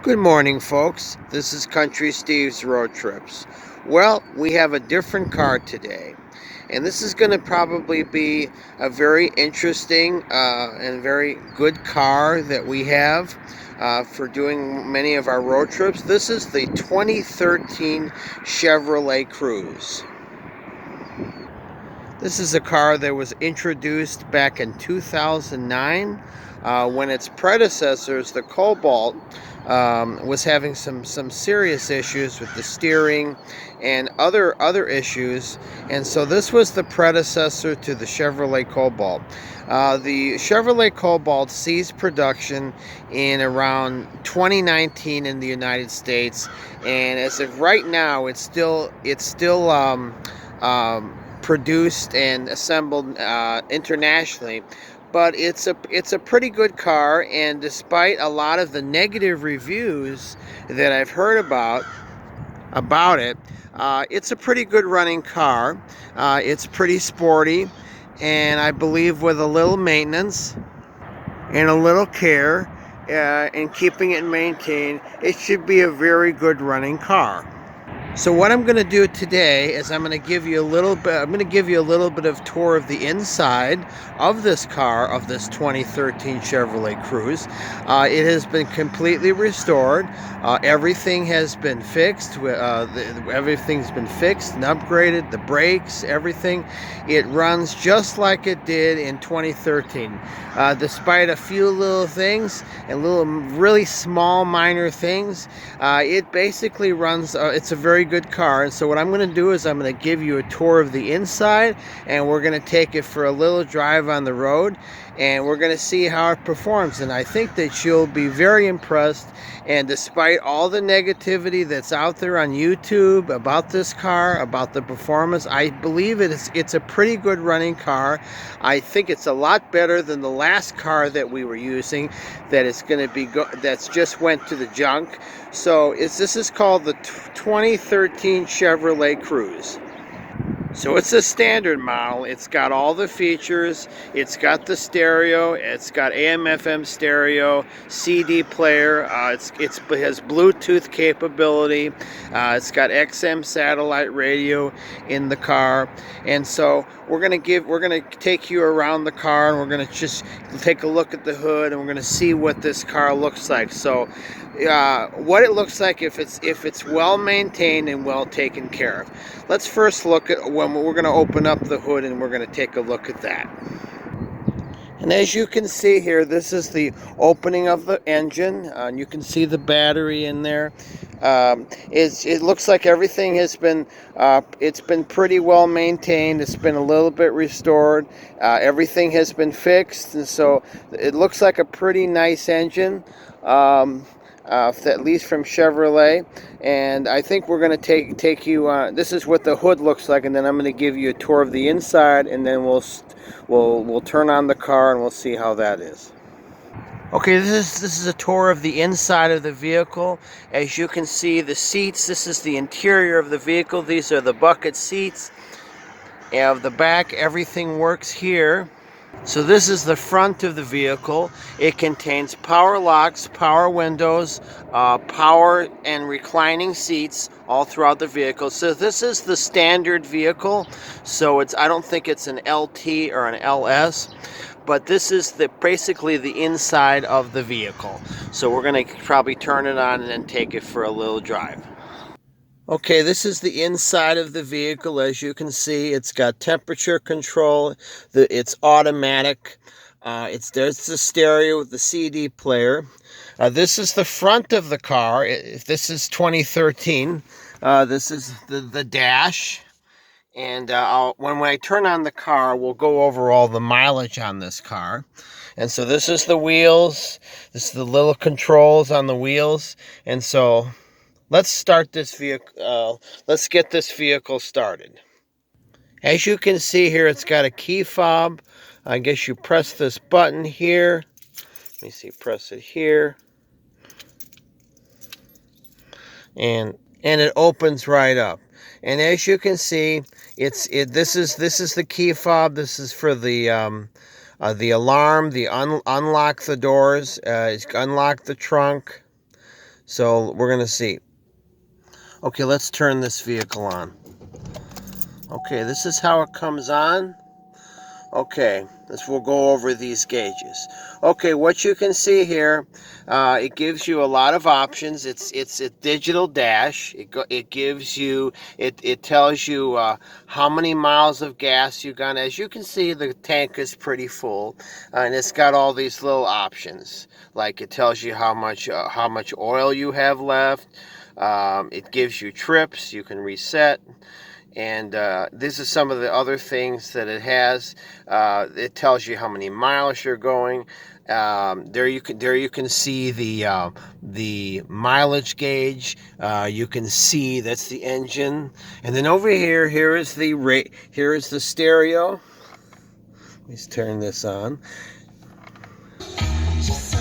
Good morning, folks. This is Country Steve's Road Trips. Well, we have a different car today, and this is going to probably be a very interesting and very good car that we have for doing many of our road trips. This is the 2013 Chevrolet Cruze. This is a car that was introduced back in 2009 when its predecessors, the Cobalt, was having some serious issues with the steering and other issues, and so this was the predecessor to the Chevrolet Cobalt. The Chevrolet Cobalt ceased production in around 2019 in the United States, and as of right now, it's still produced and assembled internationally, but it's a pretty good car. And despite a lot of the negative reviews that I've heard about it, it's a pretty good running car. It's pretty sporty, and I believe with a little maintenance and a little care and keeping it maintained, it should be a very good running car. So what I'm going to do today is I'm going to give you a little bit of tour of the inside of this car, of this 2013 Chevrolet Cruze. It has been completely restored. Everything has been fixed. Everything's been fixed and upgraded. The brakes, everything. It runs just like it did in 2013, despite a few little things and little really small minor things. It basically runs. It's a very good car. And so what I'm going to do is I'm going to give you a tour of the inside, and we're going to take it for a little drive on the road, and we're going to see how it performs. And I think that you'll be very impressed. And despite all the negativity that's out there on YouTube about this car, about the performance, I believe it's a pretty good running car. I think it's a lot better than the last car that we were using that is going to be that's just went to the junk. So this is called the 2013 Chevrolet Cruze. So it's a standard model. It's got all the features. It's got the stereo. It's got AM/FM stereo, CD player. It has Bluetooth capability. It's got XM satellite radio in the car. And so we're gonna take you around the car, and we're gonna just take a look at the hood, and we're gonna see what this car looks like. So what it looks like if it's well maintained and well taken care of. Let's first look at when we're going to open up the hood, and we're going to take a look at that. And as you can see here, this is the opening of the engine, and you can see the battery in there. It looks like everything has been it's been pretty well maintained. It's been a little bit restored. Everything has been fixed, and so it looks like a pretty nice engine. At least from Chevrolet. And I think we're going to take you this is what the hood looks like, and then I'm going to give you a tour of the inside, and then we'll turn on the car and we'll see how that is. Okay, this is a tour of the inside of the vehicle. As you can see, the seats, this is the interior of the vehicle. These are the bucket seats. Of the back, everything works here. So this is the front of the vehicle. It contains power locks, power windows, power and reclining seats all throughout the vehicle. So this is the standard vehicle. So I don't think it's an LT or an LS, but this is basically the inside of the vehicle. So we're going to probably turn it on and then take it for a little drive. Okay, this is the inside of the vehicle. As you can see, it's got temperature control. It's automatic. There's the stereo with the CD player. This is the front of the car. This is 2013. This is the dash. And when I turn on the car, we'll go over all the mileage on this car. And so this is the wheels. This is the little controls on the wheels. And so let's start this vehicle. Let's get this vehicle started. As you can see here, it's got a key fob. I guess you press this button here. Let me see, press it here. And it opens right up. And as you can see, this is the key fob. This is for the alarm, unlock the doors, unlock the trunk. So we're going to see. Okay, let's turn this vehicle on. Okay, this is how it comes on. Okay, we'll go over these gauges. Okay, what you can see here, it gives you a lot of options. It's a digital dash. It gives you it tells you how many miles of gas you got. As you can see, the tank is pretty full, and it's got all these little options. Like it tells you how much oil you have left. It gives you trips. You can reset. And this is some of the other things that it has. It tells you how many miles you're going. There you can see the mileage gauge. You can see that's the engine, and then over here is the stereo. Let's turn this on.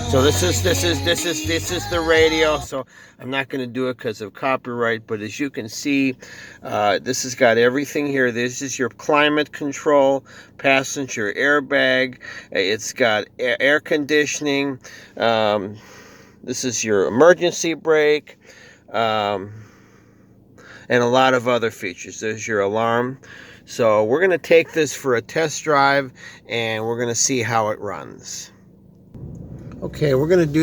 So this is the radio. So I'm not going to do it because of copyright, but as you can see, this has got everything here. This is your climate control, passenger airbag. It's got air conditioning. This is your emergency brake, and a lot of other features. There's your alarm. So we're going to take this for a test drive, and we're going to see how it runs. Okay, we're going to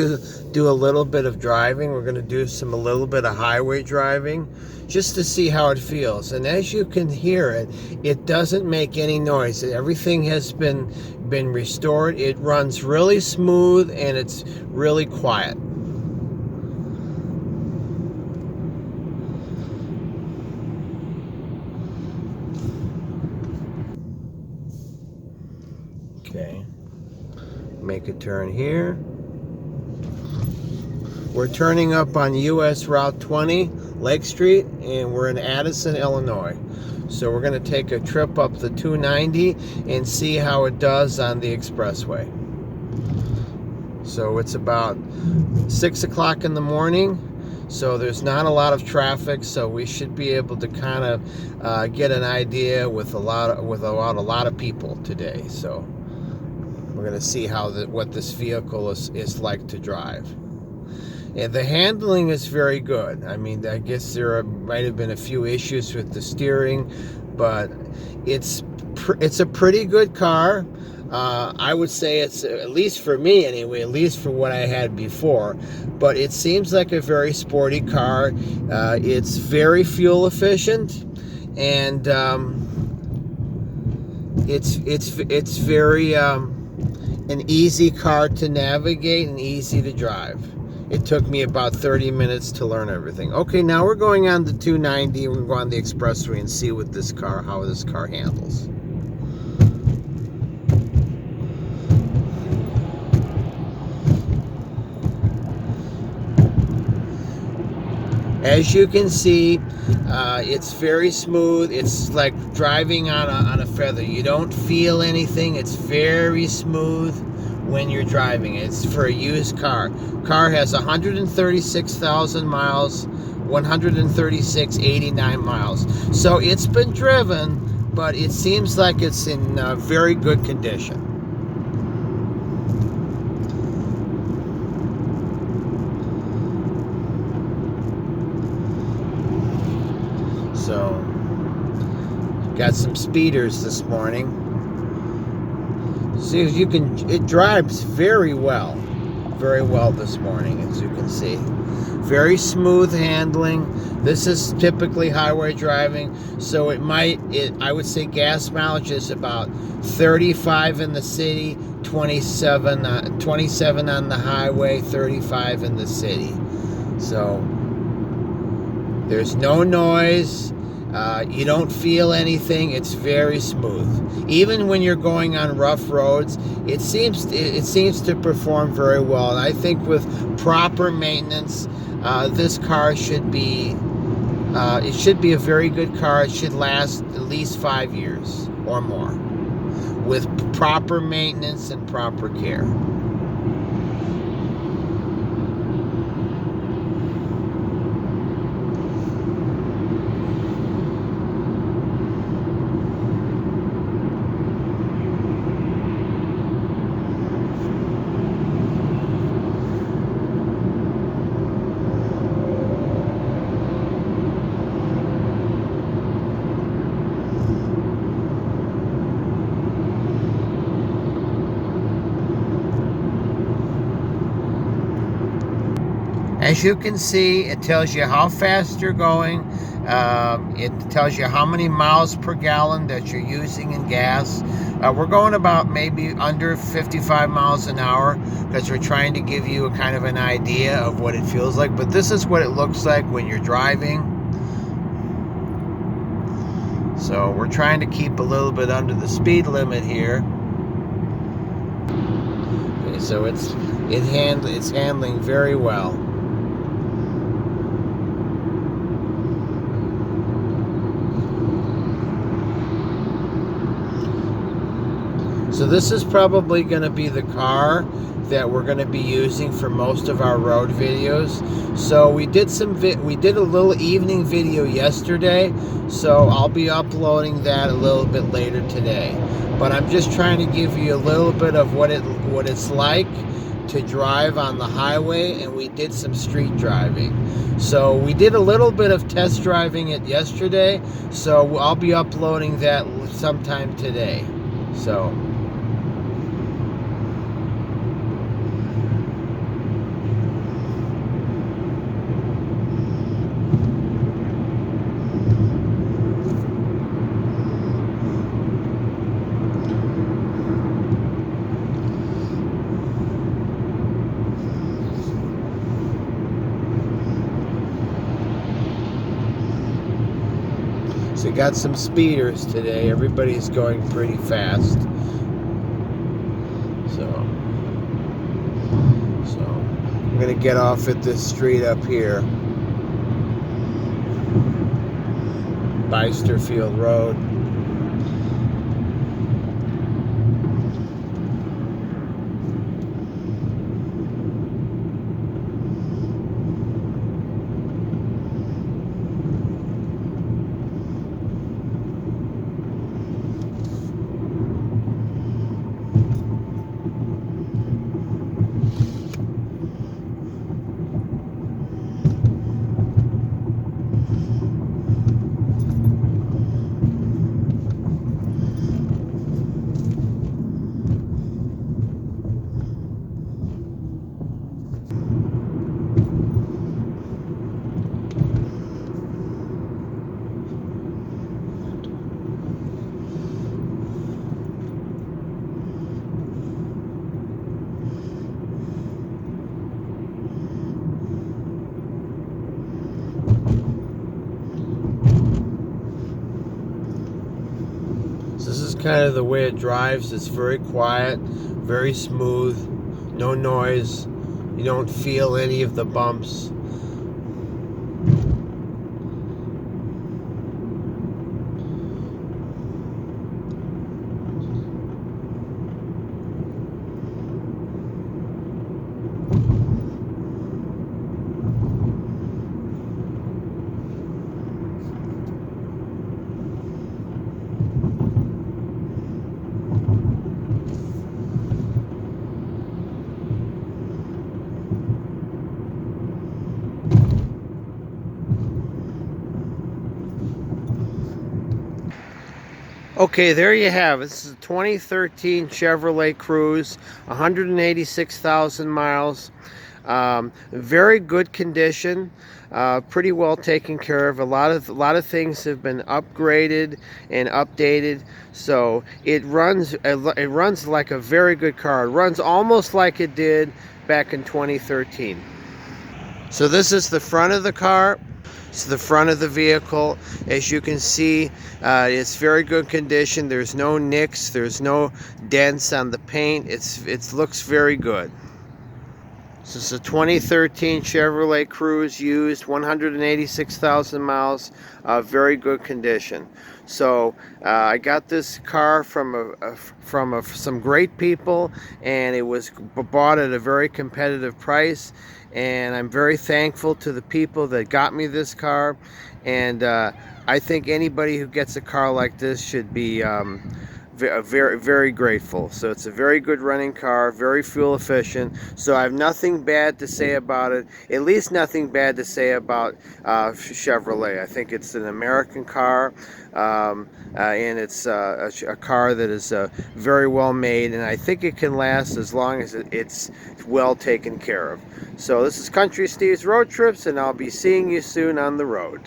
do a little bit of driving. We're going to do a little bit of highway driving just to see how it feels. And as you can hear it, it doesn't make any noise. Everything has been restored. It runs really smooth and it's really quiet. Okay, make a turn here. We're turning up on US Route 20, Lake Street, and we're in Addison, Illinois. So we're going to take a trip up the 290 and see how it does on the expressway. So it's about 6 o'clock in the morning, so there's not a lot of traffic, so we should be able to kind of get an idea with a lot of people today. So we're going to see what this vehicle is like to drive. And the handling is very good. I mean, I guess there might have been a few issues with the steering, but it's a pretty good car. I would say it's, at least for me anyway, at least for what I had before, but it seems like a very sporty car. It's very fuel efficient, and it's very an easy car to navigate and easy to drive. It took me about 30 minutes to learn everything. Okay, now we're going on the 290. We're going to go on the expressway and see how this car handles. As you can see, it's very smooth. It's like driving on a feather. You don't feel anything. It's very smooth when you're driving. It's for a used car. Car has 136,000 miles, 136,89 miles. So it's been driven, but it seems like it's in very good condition. So, got some speeders this morning. See, it drives very well this morning, as you can see. Very smooth handling. This is typically highway driving, so I would say gas mileage is about 35 in the city, 27 on the highway, 35 in the city. So there's no noise. You don't feel anything. It's very smooth. Even when you're going on rough roads, it seems to perform very well. And I think with proper maintenance, this car should be a very good car. It should last at least 5 years or more with proper maintenance and proper care. As you can see, it tells you how fast you're going. It tells you how many miles per gallon that you're using in gas. We're going about maybe under 55 miles an hour because we're trying to give you a kind of an idea of what it feels like. But this is what it looks like when you're driving. So we're trying to keep a little bit under the speed limit here. Okay, so it's handling very well. So this is probably going to be the car that we're going to be using for most of our road videos. So we did a little evening video yesterday, so I'll be uploading that a little bit later today. But I'm just trying to give you a little bit of what it's like to drive on the highway, and we did some street driving. So we did a little bit of test driving it yesterday, so I'll be uploading that sometime today. So we got some speeders today. Everybody's going pretty fast. So I'm gonna get off at this street up here, Bysterfield Road. This is kind of the way it drives. It's very quiet, very smooth, no noise. You don't feel any of the bumps. Okay, there you have it. This is a 2013 Chevrolet Cruze, 186,000 miles. Very good condition, pretty well taken care of. A lot of things have been upgraded and updated, so it runs like a very good car. It runs almost like it did back in 2013. So this is the front of the car. It's the front of the vehicle. As you can see, it's very good condition. There's no nicks, there's no dents on the paint. It looks very good. So it's a 2013 Chevrolet Cruze used, 186,000 miles, very good condition. So I got this car from some great people, and it was bought at a very competitive price. And I'm very thankful to the people that got me this car. And I think anybody who gets a car like this should be very, very grateful. So it's a very good running car, very fuel efficient. So I have nothing bad to say about it. At least nothing bad to say about Chevrolet. I think it's an American car, and it's a car that is very well made, and I think it can last as long as it's well taken care of. So this is Country Steve's Road Trips, and I'll be seeing you soon on the road.